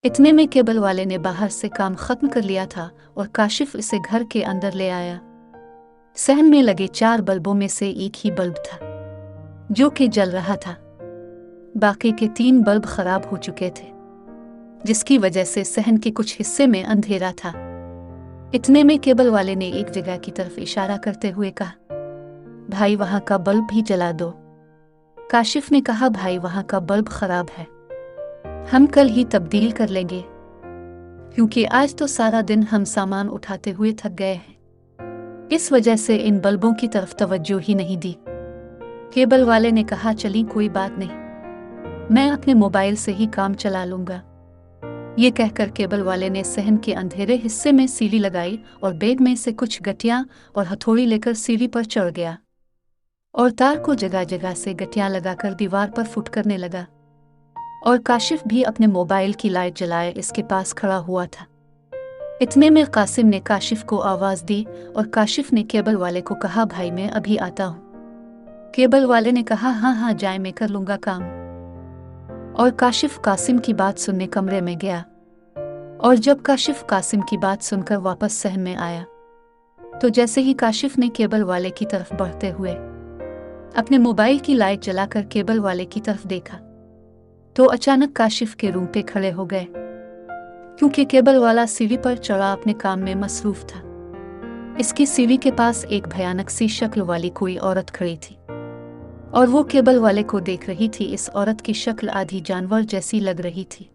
इतने में केबल वाले ने बाहर से काम खत्म कर लिया था और काशिफ इसे घर के अंदर ले आया। सहन में लगे 4 बल्बों में से एक ही बल्ब था जो कि जल रहा था। बाकी के 3 बल्ब खराब हो चुके थे, जिसकी वजह से सहन के कुछ हिस्से में अंधेरा था। इतने में केबल वाले ने एक जगह की तरफ इशारा करते हुए कहा, भाई वहां का बल्ब भी जला दो। काशिफ ने कहा, भाई वहां का बल्ब खराब है, हम कल ही तब्दील कर लेंगे, क्योंकि आज तो सारा दिन हम सामान उठाते हुए थक गए हैं। इस वजह से इन बल्बों की तरफ तवज्जो ही नहीं दी। केबल वाले ने कहा, चली कोई बात नहीं, मैं अपने मोबाइल से ही काम चला लूंगा। ये कहकर केबल वाले ने सहन के अंधेरे हिस्से में सीढ़ी लगाई और बैग में से कुछ गठियां और हथौड़ी लेकर सीढ़ी पर चढ़ गया और तार को जगह जगह से गठियां लगाकर दीवार पर फुट करने लगा। और काशिफ भी अपने मोबाइल की लाइट जलाए इसके पास खड़ा हुआ था। इतने में कासिम ने काशिफ को आवाज दी और काशिफ ने केबल वाले को कहा, भाई मैं अभी आता हूँ। केबल वाले ने कहा, हाँ जाए, मैं कर लूंगा काम। और काशिफ कासिम की बात सुनने कमरे में गया। और जब काशिफ कासिम की बात सुनकर वापस सहन में आया तो जैसे ही काशिफ ने केबल वाले की तरफ बढ़ते हुए अपने मोबाइल की लाइट जलाकर केबल वाले की तरफ देखा तो अचानक काशिफ के रूंगटे खड़े हो गए, क्योंकि केबल वाला सीढ़ी पर चढ़ा अपने काम में मसरूफ था। इसकी सीढ़ी के पास एक भयानक सी शक्ल वाली कोई औरत खड़ी थी और वो केबल वाले को देख रही थी। इस औरत की शक्ल आधी जानवर जैसी लग रही थी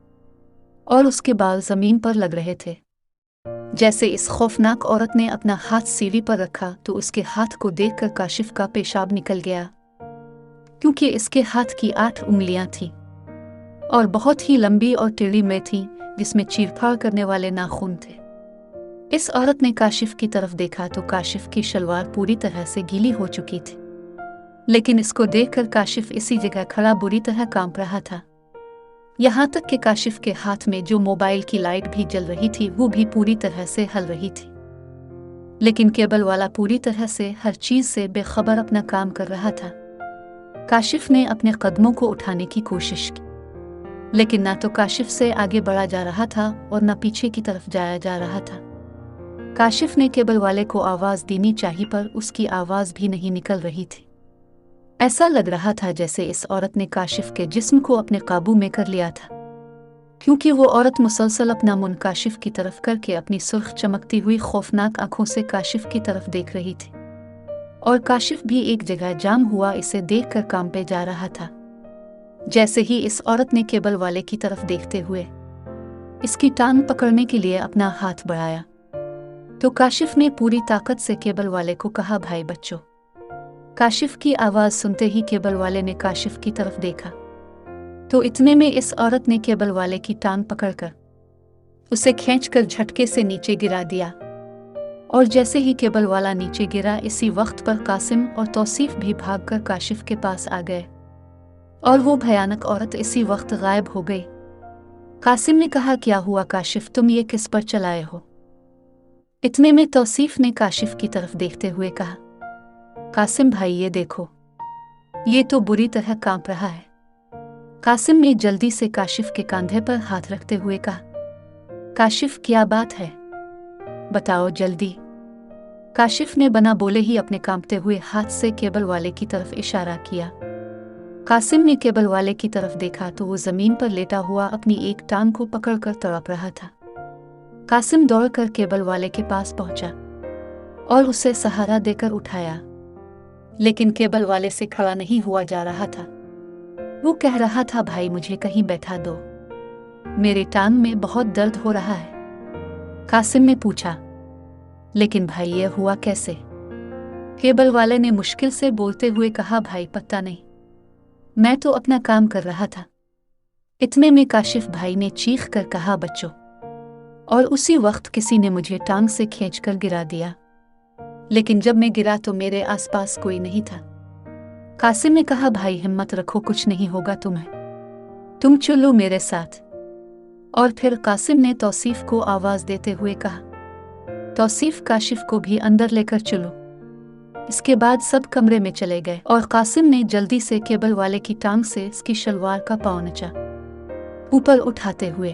और उसके बाल जमीन पर लग रहे थे। जैसे इस खौफनाक औरत ने अपना हाथ सीढ़ी पर रखा तो उसके हाथ को देखकर काशिफ का पेशाब निकल गया, क्योंकि इसके हाथ की 8 उंगलियां थीं और बहुत ही लंबी और टेढ़ी में थी, जिसमें चीरफाड़ करने वाले नाखून थे। इस औरत ने काशिफ की तरफ देखा तो काशिफ की शलवार पूरी तरह से गीली हो चुकी थी, लेकिन इसको देखकर काशिफ इसी जगह खड़ा बुरी तरह कांप रहा था। यहाँ तक कि काशिफ के हाथ में जो मोबाइल की लाइट भी जल रही थी वो भी पूरी तरह से हल रही थी, लेकिन केबल वाला पूरी तरह से हर चीज से बेखबर अपना काम कर रहा था। काशिफ ने अपने कदमों को उठाने की कोशिश की, लेकिन ना तो काशिफ से आगे बढ़ा जा रहा था और न पीछे की तरफ जाया जा रहा था। काशिफ ने केबल वाले को आवाज देनी चाहिए पर उसकी आवाज भी नहीं निकल रही थी। ऐसा लग रहा था जैसे इस औरत ने काशिफ के जिस्म को अपने काबू में कर लिया था, क्योंकि वो औरत मुसलसल अपना मुंह काशिफ की तरफ करके अपनी सुर्ख चमकती हुई खौफनाक आंखों से काशिफ की तरफ देख रही थी। और काशिफ भी एक जगह जाम हुआ इसे देखकर कांपे जा रहा था। जैसे ही इस औरत ने केबल वाले की तरफ देखते हुए इसकी टांग पकड़ने के लिए अपना हाथ बढ़ाया तो काशिफ ने पूरी ताकत से केबल वाले को कहा, भाई बच्चों। काशिफ की आवाज सुनते ही केबल वाले ने काशिफ की तरफ देखा तो इतने में इस औरत ने केबल वाले की टांग पकड़कर उसे खींचकर झटके से नीचे गिरा दिया। और जैसे ही केबल वाला नीचे गिरा, इसी वक्त पर कासिम और तौसीफ भी भागकर काशिफ के पास आ गए और वो भयानक औरत इसी वक्त गायब हो गई। कासिम ने कहा, क्या हुआ काशिफ, तुम ये किस पर चलाए हो? इतने में तौसीफ ने काशिफ की तरफ देखते हुए कहा, कासिम भाई ये देखो, ये तो बुरी तरह कांप रहा है। कासिम ने जल्दी से काशिफ के कंधे पर हाथ रखते हुए कहा, काशिफ क्या बात है, बताओ जल्दी। काशिफ ने बना बोले ही अपने कांपते हुए हाथ से केबल वाले की तरफ इशारा किया। कासिम ने केबल वाले की तरफ देखा तो वो जमीन पर लेटा हुआ अपनी एक टांग को पकड़कर तड़प रहा था। कासिम दौड़कर केबल वाले के पास पहुंचा और उसे सहारा देकर उठाया, लेकिन केबल वाले से खड़ा नहीं हुआ जा रहा था। वो कह रहा था, भाई मुझे कहीं बैठा दो, मेरे टांग में बहुत दर्द हो रहा है। कासिम ने पूछा, लेकिन भाई ये हुआ कैसे? केबल वाले ने मुश्किल से बोलते हुए कहा, भाई पता नहीं, मैं तो अपना काम कर रहा था। इतने में काशिफ भाई ने चीख कर कहा, बच्चों। और उसी वक्त किसी ने मुझे टांग से खींचकर गिरा दिया, लेकिन जब मैं गिरा तो मेरे आसपास कोई नहीं था। कासिम ने कहा, भाई हिम्मत रखो, कुछ नहीं होगा तुम्हें, तुम चलो मेरे साथ। और फिर कासिम ने तौसीफ को आवाज देते हुए कहा, तौसीफ काशिफ को भी अंदर लेकर चलो। इसके बाद सब कमरे में चले गए और कासिम ने जल्दी से केबल वाले की टांग से इसकी शलवार का पाँव नचा ऊपर उठाते हुए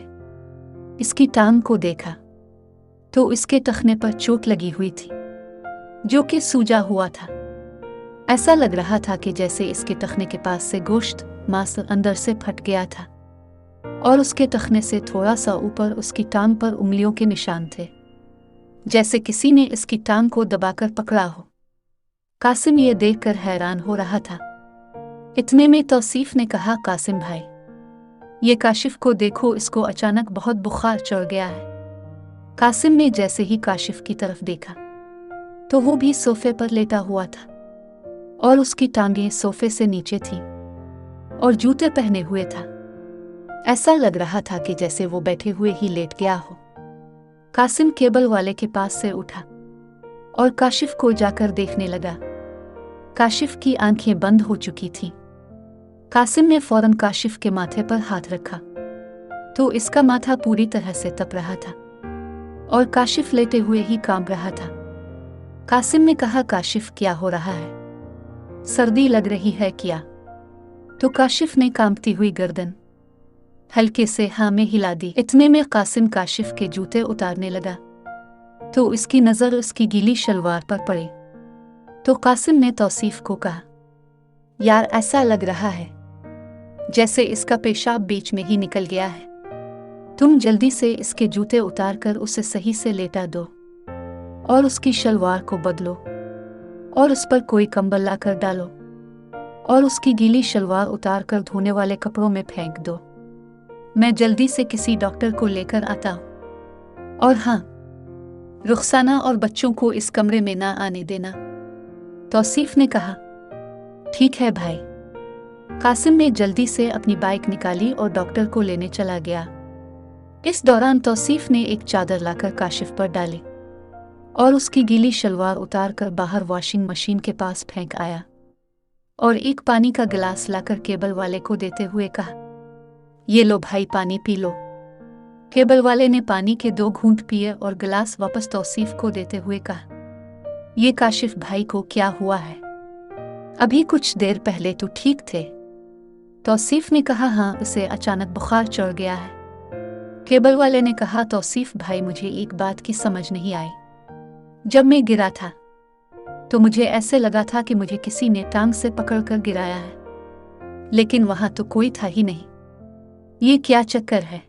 इसकी टांग को देखा तो इसके टखने पर चोट लगी हुई थी, जो कि सूजा हुआ था। ऐसा लग रहा था कि जैसे इसके टखने के पास से गोश्त मांस अंदर से फट गया था, और उसके टखने से थोड़ा सा ऊपर उसकी टांग पर उंगलियों के निशान थे, जैसे किसी ने इसकी टांग को दबाकर पकड़ा हो। कासिम ये देखकर हैरान हो रहा था। इतने में तौसीफ ने कहा, कासिम भाई, ये काशिफ को देखो, इसको अचानक बहुत बुखार चढ़ गया है। कासिम ने जैसे ही काशिफ की तरफ देखा तो वो भी सोफे पर लेटा हुआ था, और उसकी टांगें सोफे से नीचे थीं, और जूते पहने हुए था। ऐसा लग रहा था कि जैसे वो बैठे हुए ही लेट गया हो। कासिम केबल वाले के पास से उठा और काशिफ को जाकर देखने लगा। काशिफ की आंखें बंद हो चुकी थीं। कासिम ने फौरन काशिफ के माथे पर हाथ रखा तो इसका माथा पूरी तरह से तप रहा था, और काशिफ लेटे हुए ही कांप रहा था। कासिम ने कहा, काशिफ क्या हो रहा है? सर्दी लग रही है क्या? तो काशिफ ने कांपती हुई गर्दन हल्के से हाँ में हिला दी। इतने में कासिम काशिफ के जूते उतारने लगा तो इसकी नज़र उसकी गीली शलवार पर पड़ी। तो कासिम ने तौसीफ को कहा, यार ऐसा लग रहा है जैसे इसका पेशाब बीच में ही निकल गया है। तुम जल्दी से इसके जूते उतार कर उसे सही से लेटा दो, और उसकी शलवार को बदलो, और उस पर कोई कंबल लाकर डालो, और उसकी गीली शलवार उतार कर धोने वाले कपड़ों में फेंक दो। मैं जल्दी से किसी डॉक्टर को लेकर आता हूँ। और हाँ, रुखसाना और बच्चों को इस कमरे में ना आने देना। तौसीफ ने कहा, ठीक है भाई। कासिम ने जल्दी से अपनी बाइक निकाली और डॉक्टर को लेने चला गया। इस दौरान तौसीफ ने एक चादर लाकर काशिफ पर डाली और उसकी गीली शलवार उतार कर बाहर वॉशिंग मशीन के पास फेंक आया, और एक पानी का गिलास लाकर केबल वाले को देते हुए कहा, ये लो भाई, पानी पी लो। केबल वाले ने पानी के 2 घूंट पिए और गिलास वापस तौसीफ को देते हुए कहा, ये काशिफ भाई को क्या हुआ है? अभी कुछ देर पहले तो ठीक थे। तौसीफ ने कहा, हाँ, उसे अचानक बुखार चढ़ गया है। केबल वाले ने कहा, तौसीफ भाई, मुझे एक बात की समझ नहीं आई। जब मैं गिरा था तो मुझे ऐसे लगा था कि मुझे किसी ने टांग से पकड़कर गिराया है, लेकिन वहां तो कोई था ही नहीं। ये क्या चक्कर है?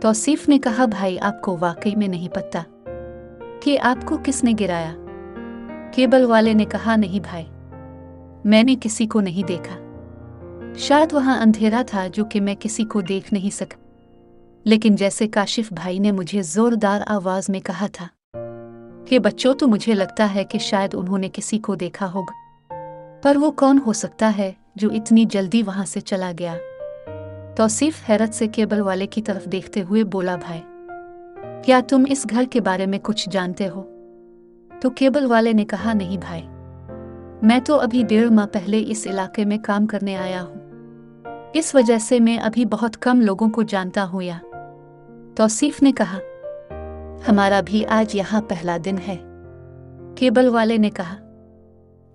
तौसीफ ने कहा, भाई, आपको वाकई में नहीं पता कि आपको किसने गिराया? केबल वाले ने कहा, नहीं भाई, मैंने किसी को नहीं देखा। शायद वहां अंधेरा था जो कि मैं किसी को देख नहीं सका, लेकिन जैसे काशिफ भाई ने मुझे जोरदार आवाज में कहा था कि बच्चों, तो मुझे लगता है कि शायद उन्होंने किसी को देखा होगा, पर वो कौन हो सकता है जो इतनी जल्दी वहां से चला गया? तौसीफ हैरत से केबल वाले की तरफ देखते हुए बोला, भाई, क्या तुम इस घर के बारे में कुछ जानते हो? तो केबल वाले ने कहा, नहीं भाई, मैं तो अभी 1.5 माह पहले इस इलाके में काम करने आया हूँ, इस वजह से मैं अभी बहुत कम लोगों को जानता हूँ यहाँ। तौसीफ ने कहा, हमारा भी आज यहाँ पहला दिन है। केबल वाले ने कहा,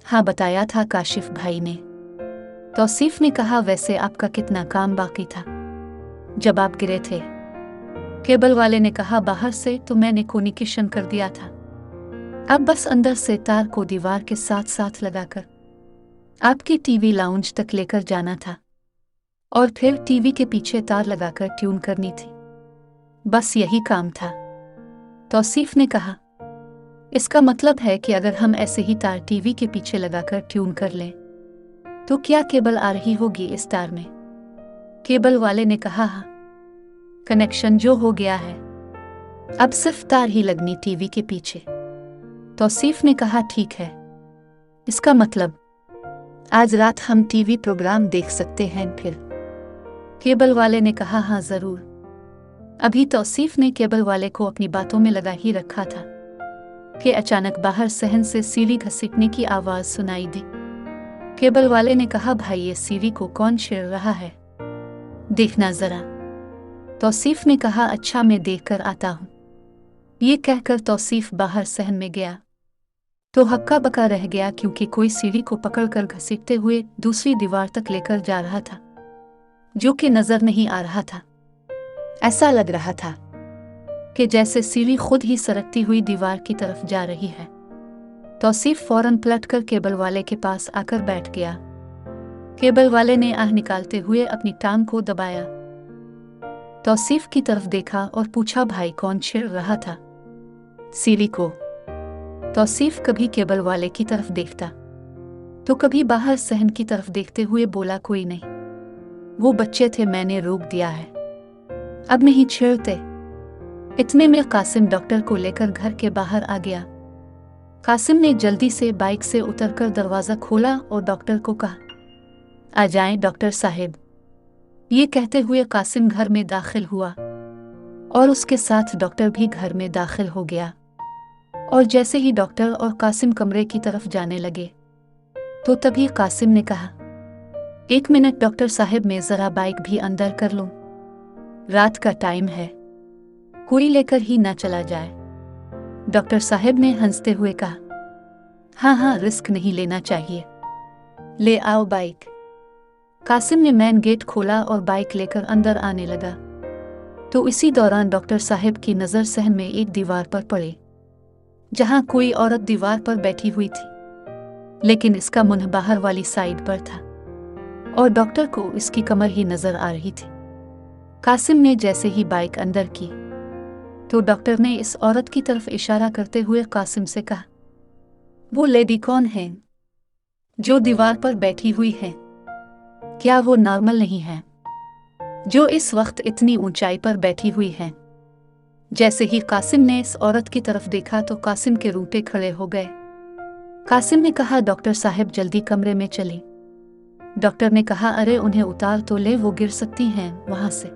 हाँ, बताया था काशिफ भाई ने। तौसीफ ने कहा, वैसे आपका कितना काम बाकी था जब आप गिरे थे? केबल वाले ने कहा, बाहर से तो मैंने कम्युनिकेशन कर दिया था, अब बस अंदर से तार को दीवार के साथ साथ लगाकर आपकी टीवी लाउंज तक लेकर जाना था, और फिर टीवी के पीछे तार लगाकर ट्यून करनी थी। बस यही काम था। तौसीफ ने कहा, इसका मतलब है कि अगर हम ऐसे ही तार टीवी के पीछे लगाकर ट्यून कर लें तो क्या केबल आ रही होगी इस तार में? केबल वाले ने कहा, हाँ, कनेक्शन जो हो गया है, अब सिर्फ तार ही लगनी टीवी के पीछे। तौसीफ ने कहा, ठीक है, इसका मतलब आज रात हम टीवी प्रोग्राम देख सकते हैं फिर? केबल वाले ने कहा, हाँ जरूर। अभी तौसीफ ने केबल वाले को अपनी बातों में लगा ही रखा था कि अचानक बाहर सहन से सीढ़ी घसीटने की आवाज सुनाई दी। केबल वाले ने कहा, भाई, ये सीढ़ी को कौन छेड़ रहा है? देखना जरा। तौसीफ ने कहा, अच्छा, मैं देखकर आता हूँ। ये कहकर तौसीफ बाहर सहन में गया तो हक्का बक्का रह गया, क्योंकि कोई सीढ़ी को पकड़कर घसीटते हुए दूसरी दीवार तक लेकर जा रहा था, जो कि नजर नहीं आ रहा था। ऐसा लग रहा था कि जैसे सीढ़ी खुद ही सरकती हुई दीवार की तरफ जा रही है। तौसीफ फौरन पलटकर केबल वाले के पास आकर बैठ गया। केबल वाले ने आह निकालते हुए अपनी टांग को दबाया। तौसीफ की तरफ देखा और पूछा, भाई कौन छेड़ रहा था? सीढ़ी को। तौसीफ कभी केबल वाले की तरफ देखता तो कभी बाहर सहन की तरफ देखते हुए बोला, कोई नहीं, वो बच्चे थे, मैंने रोक दिया है, अब नहीं छेड़ते। इतने में कासिम डॉक्टर को लेकर घर के बाहर आ गया। कासिम ने जल्दी से बाइक से उतरकर दरवाज़ा खोला और डॉक्टर को कहा, आ जाएं डॉक्टर साहब। ये कहते हुए कासिम घर में दाखिल हुआ और उसके साथ डॉक्टर भी घर में दाखिल हो गया। और जैसे ही डॉक्टर और कासिम कमरे की तरफ जाने लगे तो तभी कासिम ने कहा, एक मिनट डॉक्टर साहब, मैं ज़रा बाइक भी अंदर कर लूं, रात का टाइम है, कोई लेकर ही ना चला जाए। डॉक्टर साहब ने हंसते हुए कहा, हाँ, रिस्क नहीं लेना चाहिए, ले आओ बाइक। कासिम ने मेन गेट खोला और बाइक लेकर अंदर आने लगा तो इसी दौरान डॉक्टर साहब की नज़र सहन में एक दीवार पर पड़ी जहां कोई औरत दीवार पर बैठी हुई थी, लेकिन इसका मुंह बाहर वाली साइड पर था और डॉक्टर को इसकी कमर ही नजर आ रही थी। कासिम ने जैसे ही बाइक अंदर की तो डॉक्टर ने इस औरत की तरफ इशारा करते हुए कासिम से कहा, वो लेडी कौन है जो दीवार पर बैठी हुई है? क्या वो नॉर्मल नहीं है जो इस वक्त इतनी ऊंचाई पर बैठी हुई है? जैसे ही कासिम ने इस औरत की तरफ देखा तो कासिम के रूंगटे खड़े हो गए। कासिम ने कहा, डॉक्टर साहब जल्दी कमरे में चलें। डॉक्टर ने कहा, अरे उन्हें उतार तो ले, वो गिर सकती हैं वहां से।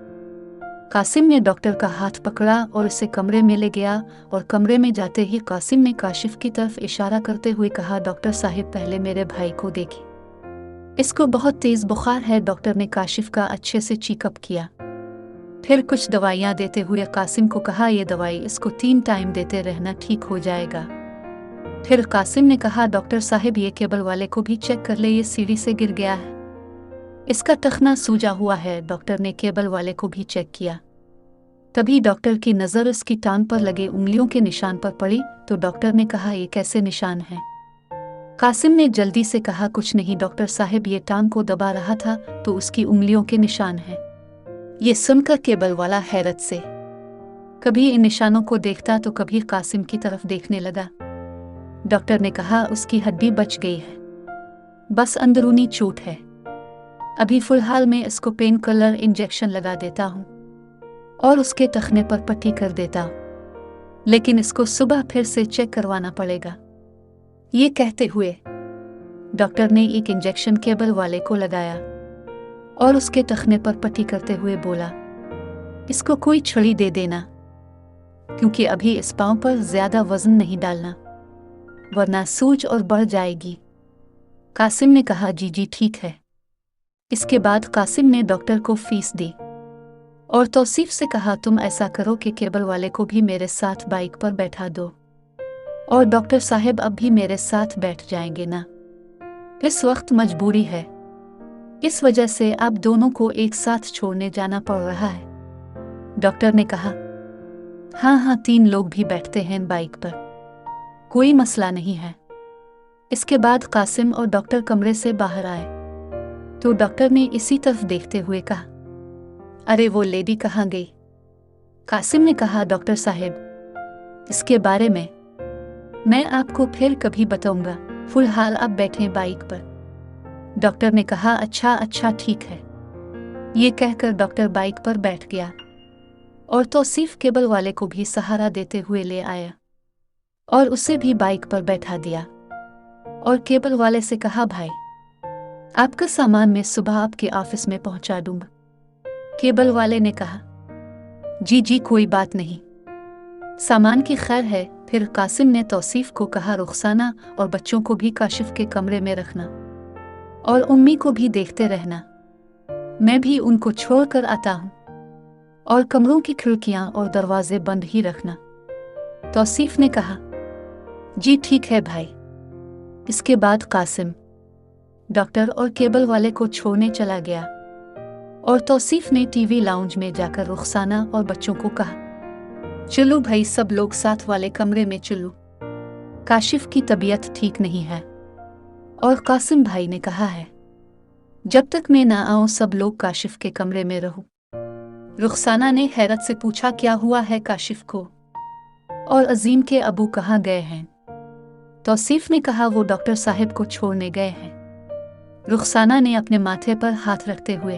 कासिम ने डॉक्टर का हाथ पकड़ा और उसे कमरे में ले गया और कमरे में जाते ही कासिम ने काशिफ की तरफ इशारा करते हुए कहा, डॉक्टर साहब पहले मेरे भाई को देखिए, इसको बहुत तेज बुखार है। डॉक्टर ने काशिफ का अच्छे से चेकअप किया, फिर कुछ दवाइयाँ देते हुए कासिम को कहा, ये दवाई इसको 3 टाइम देते रहना, ठीक हो जाएगा। फिर कासिम ने कहा, डॉक्टर साहब ये केबल वाले को भी चेक कर ले, ये सीढ़ी से गिर गया है, इसका टखना सूजा हुआ है। डॉक्टर ने केबल वाले को भी चेक किया। तभी डॉक्टर की नज़र उसकी टांग पर लगे उंगलियों के निशान पर पड़ी तो डॉक्टर ने कहा, ये कैसे निशान हैं? कासिम ने जल्दी से कहा, कुछ नहीं डॉक्टर साहब, ये टांग को दबा रहा था तो उसकी उंगलियों के निशान हैं। ये सुनकर केबल वाला हैरत से कभी इन निशानों को देखता तो कभी कासिम की तरफ देखने लगा। डॉक्टर ने कहा, उसकी हड्डी बच गई है, बस अंदरूनी चोट है, अभी फिलहाल मैं इसको पेन किलर इंजेक्शन लगा देता हूँ और उसके टखने पर पट्टी कर देता हूँ, लेकिन इसको सुबह फिर से चेक करवाना पड़ेगा। ये कहते हुए डॉक्टर ने एक इंजेक्शन केबल वाले को लगाया और उसके टखने पर पट्टी करते हुए बोला, इसको कोई छड़ी दे देना, क्योंकि अभी इस पांव पर ज्यादा वजन नहीं डालना, वरना सूज और बढ़ जाएगी। कासिम ने कहा, जी ठीक है। इसके बाद कासिम ने डॉक्टर को फीस दी और तौसीफ से कहा, तुम ऐसा करो कि केबल वाले को भी मेरे साथ बाइक पर बैठा दो और डॉक्टर साहब अब भी मेरे साथ बैठ जाएंगे ना, इस वक्त मजबूरी है, इस वजह से आप दोनों को एक साथ छोड़ने जाना पड़ रहा है। डॉक्टर ने कहा, हाँ 3 लोग भी बैठते हैं बाइक पर, कोई मसला नहीं है। इसके बाद कासिम और डॉक्टर कमरे से बाहर आए तो डॉक्टर ने इसी तरफ देखते हुए कहा, अरे वो लेडी कहाँ गई? कासिम ने कहा, डॉक्टर साहब इसके बारे में मैं आपको फिर कभी बताऊंगा, फिलहाल आप बैठें बाइक पर। डॉक्टर ने कहा, अच्छा ठीक है। ये कहकर डॉक्टर बाइक पर बैठ गया और तौसीफ केबल वाले को भी सहारा देते हुए ले आया और उसे भी बाइक पर बैठा दिया और केबल वाले से कहा, भाई आपका सामान मैं सुबह आपके ऑफिस में पहुंचा दूंगा। केबल वाले ने कहा, जी कोई बात नहीं, सामान की खैर है। फिर कासिम ने तौसीफ को कहा, रुखसाना और बच्चों को भी काशिफ के कमरे में रखना और उम्मी को भी देखते रहना, मैं भी उनको छोड़ कर आता हूँ और कमरों की खिड़कियां और दरवाजे बंद ही रखना। तौसीफ ने कहा, जी ठीक है भाई। इसके बाद कासिम डॉक्टर और केबल वाले को छोड़ने चला गया और तौसीफ ने टीवी लाउंज में जाकर रुखसाना और बच्चों को कहा, चलो भाई, सब लोग साथ वाले कमरे में चलो, काशिफ की तबीयत ठीक नहीं है। और कासिम भाई ने कहा है जब तक मैं ना आऊं सब लोग काशिफ के कमरे में रहो। रुखसाना ने हैरत से पूछा, क्या हुआ है काशिफ को? और अजीम के अबू कहाँ गए हैं? तौसीफ ने कहा, वो डॉक्टर साहब को छोड़ने गए हैं। रुखसाना ने अपने माथे पर हाथ रखते हुए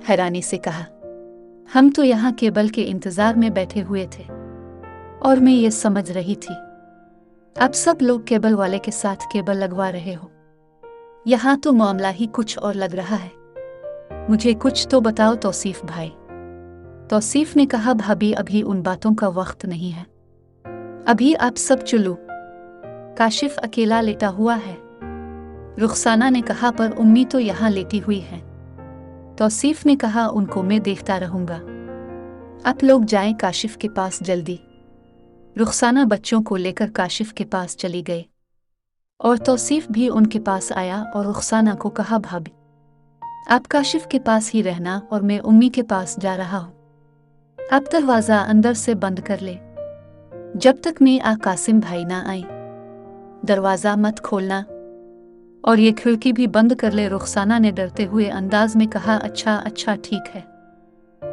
हैरानी से कहा, हम तो यहाँ केबल के इंतजार में बैठे हुए थे और मैं ये समझ रही थी अब सब लोग केबल वाले के साथ केबल लगवा रहे हो। यहाँ तो मामला ही कुछ और लग रहा है। मुझे कुछ तो बताओ तौसीफ भाई। तौसीफ ने कहा, भाभी अभी उन बातों का वक्त नहीं है, अभी आप सब चलो, काशिफ अकेला लेटा हुआ है। रुखसाना ने कहा, पर उम्मी तो यहाँ लेटी हुई है। तौसीफ ने कहा, उनको मैं देखता रहूंगा, आप लोग जाएं काशिफ के पास जल्दी। रुखसाना बच्चों को लेकर काशिफ के पास चली गई और तौसीफ भी उनके पास आया और रुखसाना को कहा, भाभी आप काशिफ के पास ही रहना और मैं उम्मी के पास जा रहा हूँ। आप दरवाज़ा अंदर से बंद कर ले, जब तक मैं कासिम भाई ना आए दरवाज़ा मत खोलना, और ये खिड़की भी बंद कर ले। रुखसाना ने डरते हुए अंदाज में कहा, अच्छा अच्छा ठीक है।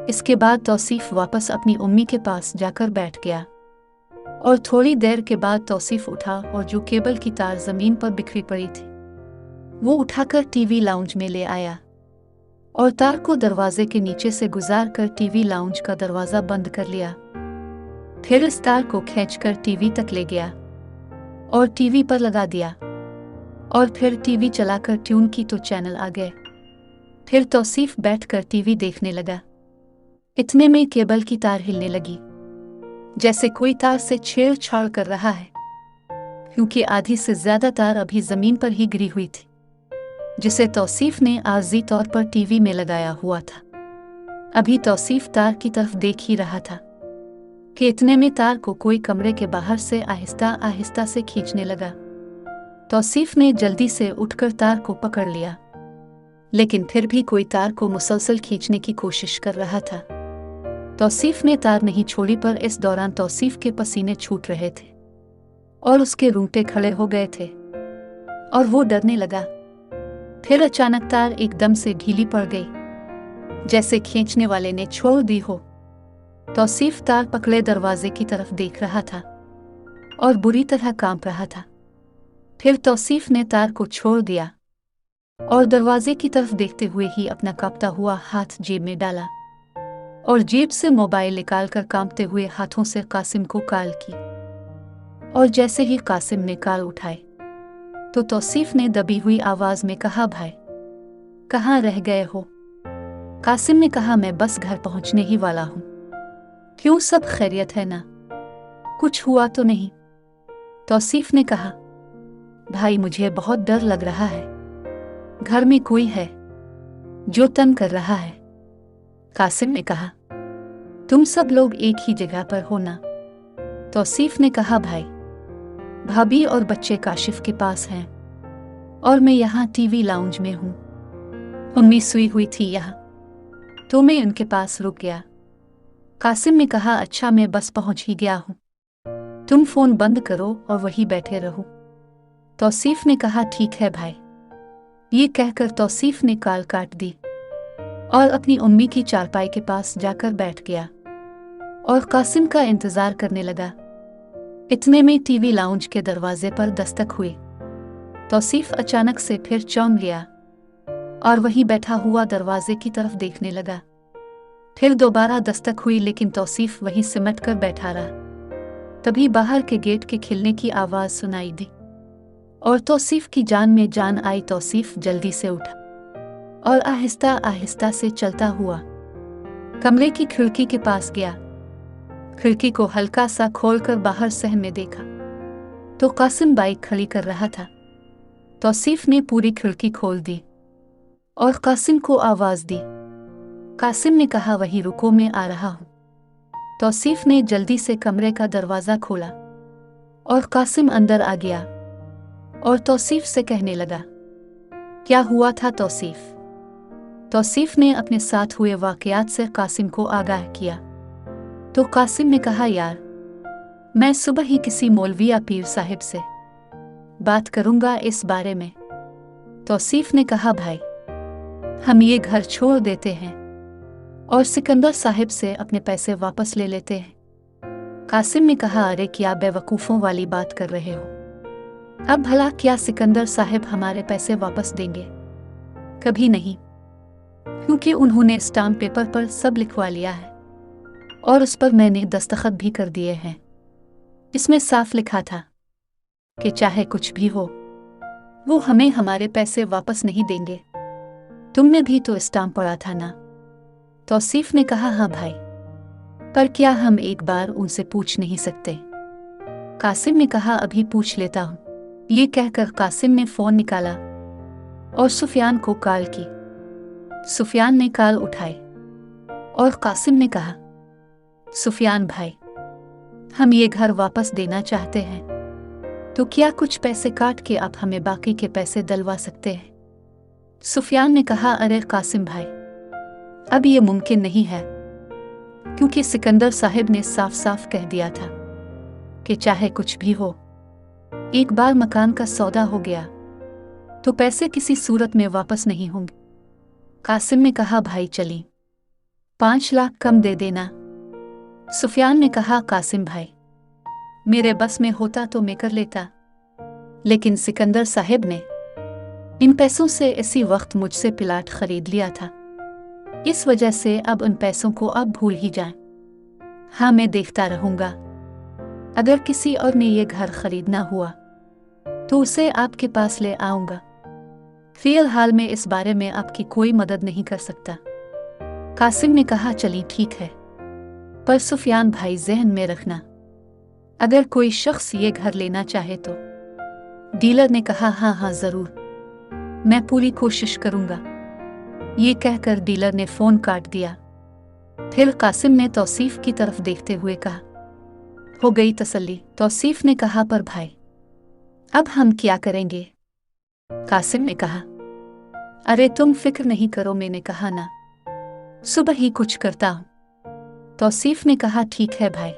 इसके बाद तौसीफ वापस अपनी उम्मी के पास जाकर बैठ गया और थोड़ी देर के बाद तौसीफ उठा और जो केबल की तार जमीन पर बिखरी पड़ी थी वो उठाकर टीवी लाउंज में ले आया और तार को दरवाजे के नीचे से गुजार कर टीवी लाउंज का दरवाजा बंद कर लिया। फिर इस तार को खींचकर टीवी तक ले गया और टीवी पर लगा दिया और फिर टीवी चलाकर ट्यून की तो चैनल आ गए। फिर तौसीफ बैठकर टीवी देखने लगा। इतने में केबल की तार हिलने लगी, जैसे कोई तार से छेड़छाड़ कर रहा है, क्योंकि आधी से ज्यादा तार अभी जमीन पर ही गिरी हुई थी, जिसे तौसीफ ने आर्जी तौर पर टीवी में लगाया हुआ था। अभी तौसीफ तार की तरफ देख ही रहा था कि इतने में तार को कोई कमरे के बाहर से आहिस्ता आहिस्ता से खींचने लगा। तौसीफ ने जल्दी से उठकर तार को पकड़ लिया, लेकिन फिर भी कोई तार को मुसलसल खींचने की कोशिश कर रहा था। तौसीफ ने तार नहीं छोड़ी, पर इस दौरान तौसीफ के पसीने छूट रहे थे और उसके रूंगटे खड़े हो गए थे और वो डरने लगा। फिर अचानक तार एकदम से ढीली पड़ गई, जैसे खींचने वाले ने छोड़ दी हो। तौसीफ तार पकड़े दरवाजे की तरफ देख रहा था और बुरी तरह कांप रहा था। फिर तौसीफ ने तार को छोड़ दिया और दरवाजे की तरफ देखते हुए ही अपना कांपता हुआ हाथ जेब में डाला और जेब से मोबाइल निकालकर कांपते हुए हाथों से कासिम को कॉल की। और जैसे ही कासिम ने कॉल उठाई तो तौसीफ ने दबी हुई आवाज में कहा, भाई कहाँ रह गए हो? कासिम ने कहा, मैं बस घर पहुंचने ही वाला हूं। क्यों, सब खैरियत है ना? कुछ हुआ तो नहीं? तौसीफ ने कहा, भाई मुझे बहुत डर लग रहा है, घर में कोई है जो तंग कर रहा है। कासिम ने कहा, तुम सब लोग एक ही जगह पर हो ना? तौसीफ ने कहा, भाई भाभी और बच्चे काशिफ के पास हैं और मैं यहाँ टीवी लाउंज में हूँ। उम्मी सोई हुई थी यहाँ, तो मैं उनके पास रुक गया। कासिम ने कहा, अच्छा मैं बस पहुँच ही गया हूँ, तुम फोन बंद करो और वहीं बैठे रहो। तौसीफ ने कहा, ठीक है भाई। ये कहकर तौसीफ ने कॉल काट दी और अपनी उम्मी की चारपाई के पास जाकर बैठ गया और कासिम का इंतजार करने लगा। इतने में टीवी लाउंज के दरवाजे पर दस्तक हुई। तौसीफ अचानक से फिर चौंक गया और वहीं बैठा हुआ दरवाजे की तरफ देखने लगा। फिर दोबारा दस्तक हुई, लेकिन तौसीफ वहीं सिमट कर बैठा रहा। तभी बाहर के गेट के खिलने की आवाज सुनाई दी और तौसीफ की जान में जान आई। तौसीफ जल्दी से उठा और आहिस्ता आहिस्ता से चलता हुआ कमरे की खिड़की के पास गया। खिड़की को हल्का सा खोलकर बाहर सहन में देखा तो कासिम बाइक खड़ी कर रहा था। तौसीफ ने पूरी खिड़की खोल दी और कासिम को आवाज दी। कासिम ने कहा, वहीं रुको, मैं आ रहा हूं। तौसीफ ने जल्दी से कमरे का दरवाजा खोला और कासिम अंदर आ गया और तौसीफ से कहने लगा, क्या हुआ था तौसीफ ने अपने साथ हुए वाकयात से कासिम को आगाह किया। तो कासिम ने कहा, यार मैं सुबह ही किसी मौलवी या पीर साहिब से बात करूंगा इस बारे में। तौसीफ ने कहा, भाई हम ये घर छोड़ देते हैं और सिकंदर साहिब से अपने पैसे वापस ले लेते हैं। कासिम ने कहा, अरे क्या बेवकूफ़ों वाली बात कर रहे हो। अब भला क्या सिकंदर साहिब हमारे पैसे वापस देंगे? कभी नहीं, क्योंकि उन्होंने स्टाम्प पेपर पर सब लिखवा लिया है और उस पर मैंने दस्तखत भी कर दिए हैं। इसमें साफ लिखा था कि चाहे कुछ भी हो वो हमें हमारे पैसे वापस नहीं देंगे। तुमने भी तो स्टाम्प पढ़ा था ना? तौसीफ ने कहा, हाँ भाई, पर क्या हम एक बार उनसे पूछ नहीं सकते? कासिम ने कहा, अभी पूछ लेता हूँ। ये कहकर कासिम ने फोन निकाला और सुफियान को कॉल की। सुफियान ने कॉल उठाई और कासिम ने कहा, सुफियान भाई, हम ये घर वापस देना चाहते हैं, तो क्या कुछ पैसे काट के आप हमें बाकी के पैसे दिलवा सकते हैं? सुफियान ने कहा, अरे कासिम भाई, अब ये मुमकिन नहीं है, क्योंकि सिकंदर साहिब ने साफ साफ कह दिया था कि चाहे कुछ भी हो, एक बार मकान का सौदा हो गया तो पैसे किसी सूरत में वापस नहीं होंगे। कासिम ने कहा, भाई चली 5 लाख कम दे देना। सुफियान ने कहा, कासिम भाई, मेरे बस में होता तो मैं कर लेता, लेकिन सिकंदर साहिब ने इन पैसों से इसी वक्त मुझसे प्लाट खरीद लिया था, इस वजह से अब उन पैसों को अब भूल ही जाएं। हाँ, मैं देखता रहूंगा, अगर किसी और ने ये घर खरीदना हुआ तो उसे आपके पास ले आऊंगा। फिलहाल मैं इस बारे में आपकी कोई मदद नहीं कर सकता। कासिम ने कहा, चली ठीक है, पर सुफियान भाई ज़हन में रखना, अगर कोई शख्स ये घर लेना चाहे तो। डीलर ने कहा, हाँ हाँ ज़रूर, मैं पूरी कोशिश करूंगा। ये कहकर डीलर ने फ़ोन काट दिया। फिर कासिम ने तौसीफ की तरफ देखते हुए कहा, हो गई तसल्ली? तौसीफ ने कहा, पर भाई अब हम क्या करेंगे? कासिम ने कहा, अरे तुम फिक्र नहीं करो, मैंने कहा ना, सुबह ही कुछ करता हूं। तौसीफ ने कहा, ठीक है भाई।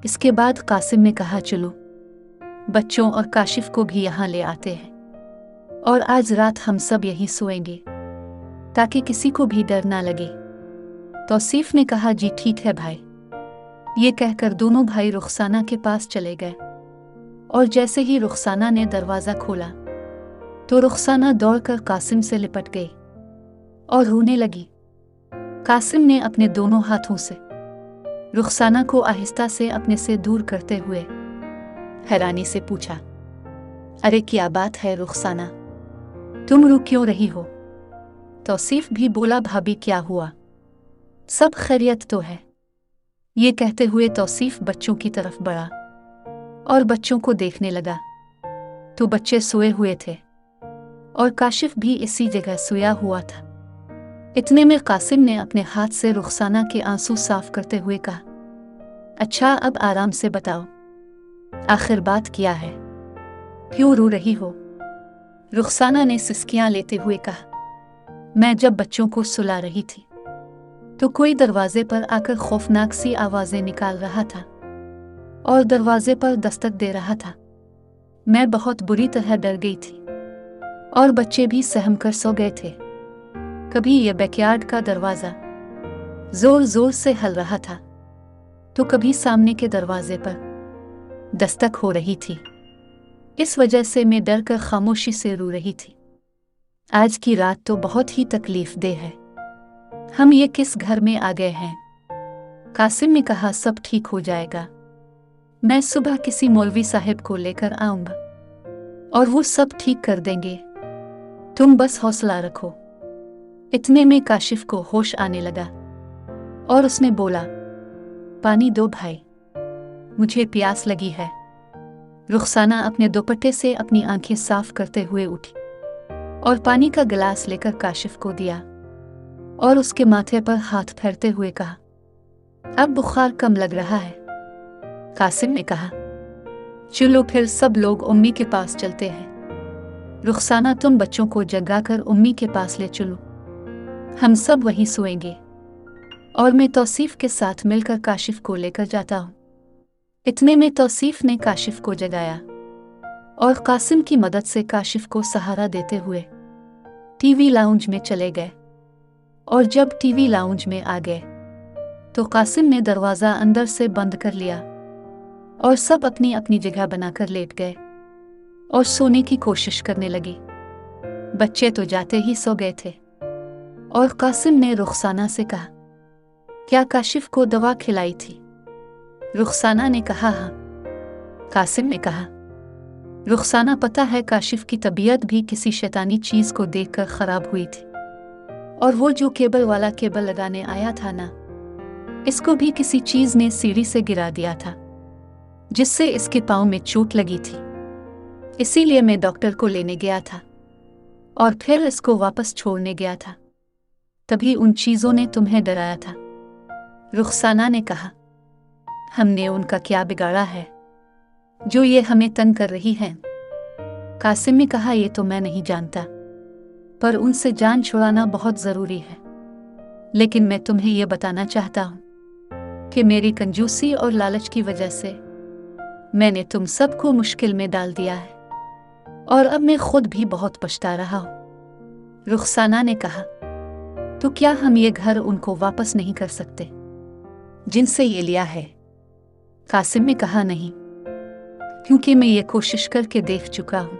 इसके बाद कासिम ने कहा, चलो बच्चों और काशिफ को भी यहाँ ले आते हैं और आज रात हम सब यहीं सोएंगे ताकि किसी को भी डर ना लगे। तौसीफ ने कहा, जी ठीक है भाई। ये कहकर दोनों भाई रुखसाना के पास चले गए और जैसे ही रुखसाना ने दरवाज़ा खोला तो रुखसाना दौड़कर कासिम से लिपट गई और रोने लगी। कासिम ने अपने दोनों हाथों से रुखसाना को आहिस्ता से अपने से दूर करते हुए हैरानी से पूछा, अरे क्या बात है रुखसाना, तुम रो क्यों रही हो? तौसीफ भी बोला, भाभी क्या हुआ, सब खैरियत तो है। ये कहते हुए तौसीफ बच्चों की तरफ बढ़ा और बच्चों को देखने लगा तो बच्चे सोए हुए थे और काशिफ भी इसी जगह सोया हुआ था। इतने में कासिम ने अपने हाथ से रुखसाना के आंसू साफ करते हुए कहा, अच्छा अब आराम से बताओ, आखिर बात क्या है, क्यों रो रही हो? रुखसाना ने सिसकियां लेते हुए कहा, मैं जब बच्चों को सुला रही थी तो कोई दरवाजे पर आकर खौफनाक सी आवाजें निकाल रहा था और दरवाजे पर दस्तक दे रहा था। मैं बहुत बुरी तरह डर गई थी और बच्चे भी सहम कर सो गए थे। कभी ये बैकयार्ड का दरवाजा जोर जोर से हिल रहा था तो कभी सामने के दरवाजे पर दस्तक हो रही थी। इस वजह से मैं डर कर खामोशी से रो रही थी। आज की रात तो बहुत ही तकलीफ दे है। हम ये किस घर में आ गए हैं? कासिम ने कहा, सब ठीक हो जाएगा, मैं सुबह किसी मौलवी साहिब को लेकर आऊंगा और वो सब ठीक कर देंगे, तुम बस हौसला रखो। इतने में काशिफ को होश आने लगा और उसने बोला, पानी दो भाई, मुझे प्यास लगी है। रुखसाना अपने दुपट्टे से अपनी आंखें साफ करते हुए उठी और पानी का गिलास लेकर काशिफ को दिया और उसके माथे पर हाथ फेरते हुए कहा, अब बुखार कम लग रहा है। कासिम ने कहा, चलो फिर सब लोग उम्मी के पास चलते हैं। रुखसाना तुम बच्चों को जगाकर उम्मी के पास ले चलो, हम सब वहीं सोएंगे। और मैं तौसीफ के साथ मिलकर काशिफ को लेकर जाता हूँ। इतने में तौसीफ ने काशिफ को जगाया और कासिम की मदद से काशिफ को सहारा देते हुए टीवी लाउंज में चले गए। और जब टीवी लाउंज में आ गए तो कासिम ने दरवाज़ा अंदर से बंद कर लिया और सब अपनी अपनी जगह बनाकर लेट गए और सोने की कोशिश करने लगी। बच्चे तो जाते ही सो गए थे और कासिम ने रुखसाना से कहा, क्या काशिफ को दवा खिलाई थी? रुखसाना ने कहा, हाँ। कासिम ने कहा, रुखसाना, पता है काशिफ की तबीयत भी किसी शैतानी चीज़ को देखकर ख़राब हुई थी, और वो जो केबल वाला केबल लगाने आया था ना, इसको भी किसी चीज़ ने सीढ़ी से गिरा दिया था जिससे इसके पाँव में चोट लगी थी। इसीलिए मैं डॉक्टर को लेने गया था और फिर इसको वापस छोड़ने गया था, तभी उन चीज़ों ने तुम्हें डराया था। रुखसाना ने कहा, हमने उनका क्या बिगाड़ा है जो ये हमें तंग कर रही हैं? कासिम ने कहा, ये तो मैं नहीं जानता, पर उनसे जान छुड़ाना बहुत ज़रूरी है। लेकिन मैं तुम्हें ये बताना चाहता हूँ कि मेरी कंजूसी और लालच की वजह से मैंने तुम सबको मुश्किल में डाल दिया है और अब मैं खुद भी बहुत पछता रहा हूँ। रुखसाना ने कहा, तो क्या हम ये घर उनको वापस नहीं कर सकते जिनसे ये लिया है? कासिम ने कहा, नहीं, क्योंकि मैं ये कोशिश करके देख चुका हूँ